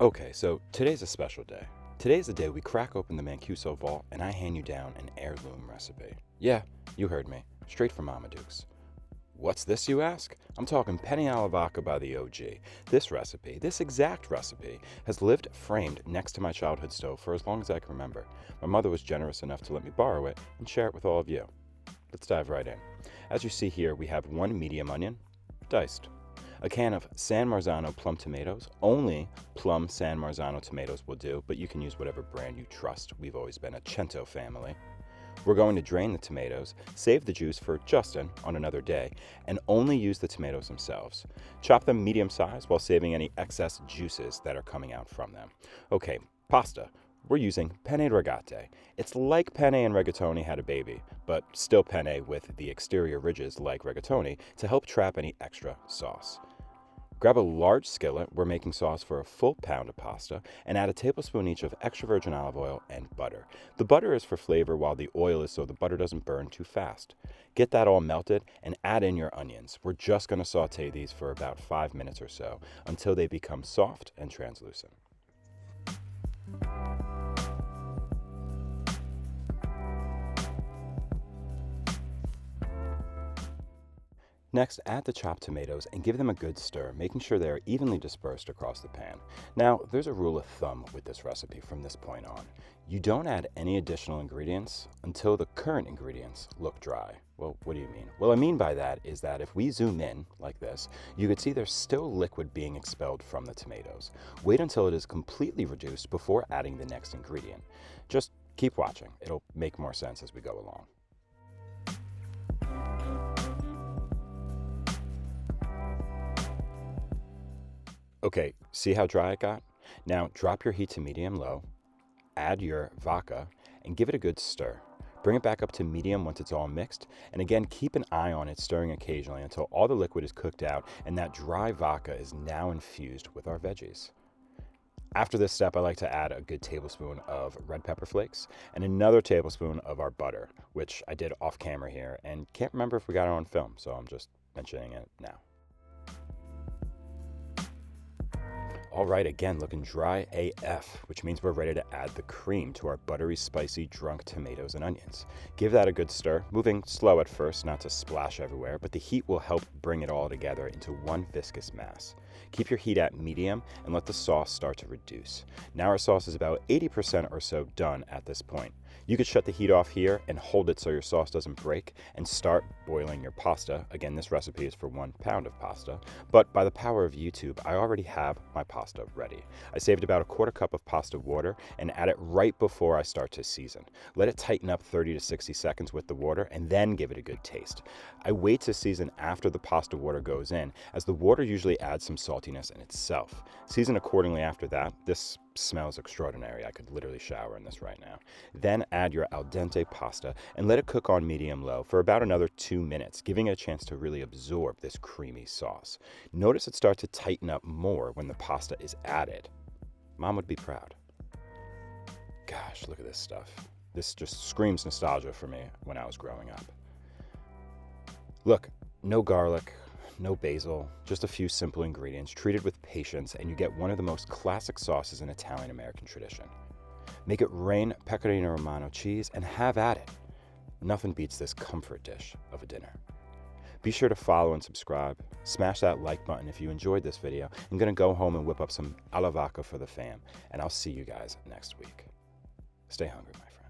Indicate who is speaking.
Speaker 1: Okay, so today's a special day. Today's the day we crack open the Mancuso vault and I hand you down an heirloom recipe. Yeah, you heard me, straight from Mama Duke's. What's this, you ask? I'm talking Penne alla Vodka by the OG. This recipe, this exact recipe, has lived framed next to my childhood stove for as long as I can remember. My mother was generous enough to let me borrow it and share it with all of you. Let's dive right in. As you see here, we have one medium onion, diced. A can of San Marzano plum tomatoes. Only plum San Marzano tomatoes will do, but you can use whatever brand you trust. We've always been a Cento family. We're going to drain the tomatoes, save the juice for Justin on another day, and only use the tomatoes themselves. Chop them medium size while saving any excess juices that are coming out from them. Okay, pasta. We're using penne rigate. It's like penne and rigatoni had a baby, but still penne with the exterior ridges like rigatoni to help trap any extra sauce. Grab a large skillet, we're making sauce for a full pound of pasta, and add a tablespoon each of extra virgin olive oil and butter. The butter is for flavor while the oil is so the butter doesn't burn too fast. Get that all melted and add in your onions. We're just going to saute these for about 5 minutes or so until they become soft and translucent. Next, add the chopped tomatoes and give them a good stir, making sure they are evenly dispersed across the pan. Now, there's a rule of thumb with this recipe from this point on. You don't add any additional ingredients until the current ingredients look dry. Well, what do you mean? What I mean by that is that if we zoom in like this, you could see there's still liquid being expelled from the tomatoes. Wait until it is completely reduced before adding the next ingredient. Just keep watching. It'll make more sense as we go along. Okay, see how dry it got? Now drop your heat to medium-low, add your vodka, and give it a good stir. Bring it back up to medium once it's all mixed, and again keep an eye on it, stirring occasionally until all the liquid is cooked out and that dry vodka is now infused with our veggies. After this step, I like to add a good tablespoon of red pepper flakes and another tablespoon of our butter, which I did off camera here and can't remember if we got it on film, so I'm just mentioning it now. All right, again, looking dry AF, which means we're ready to add the cream to our buttery, spicy, drunk tomatoes and onions. Give that a good stir, moving slow at first, not to splash everywhere, but the heat will help bring it all together into one viscous mass. Keep your heat at medium and let the sauce start to reduce. Now our sauce is about 80% or so done at this point. You could shut the heat off here and hold it so your sauce doesn't break and start boiling your pasta. Again, this recipe is for 1 pound of pasta, but by the power of YouTube, I already have my pasta ready. I saved about a quarter cup of pasta water and add it right before I start to season. Let it tighten up 30 to 60 seconds with the water and then give it a good taste. I wait to season after the pasta water goes in, as the water usually adds some saltiness in itself. Season accordingly after that. This smells extraordinary. I could literally shower in this right now. Then add your al dente pasta and let it cook on medium-low for about another 2 minutes, giving it a chance to really absorb this creamy sauce. Notice it starts to tighten up more when the pasta is added. Mom would be proud. Gosh, look at this stuff. This just screams nostalgia for me when I was growing up. Look, no garlic, no basil, just a few simple ingredients treated with patience, and you get one of the most classic sauces in Italian-American tradition. Make it rain Pecorino Romano cheese and have at it. Nothing beats this comfort dish of a dinner. Be sure to follow and subscribe. Smash that like button if you enjoyed this video. I'm going to go home and whip up some alla Vodka for the fam, and I'll see you guys next week. Stay hungry, my friends.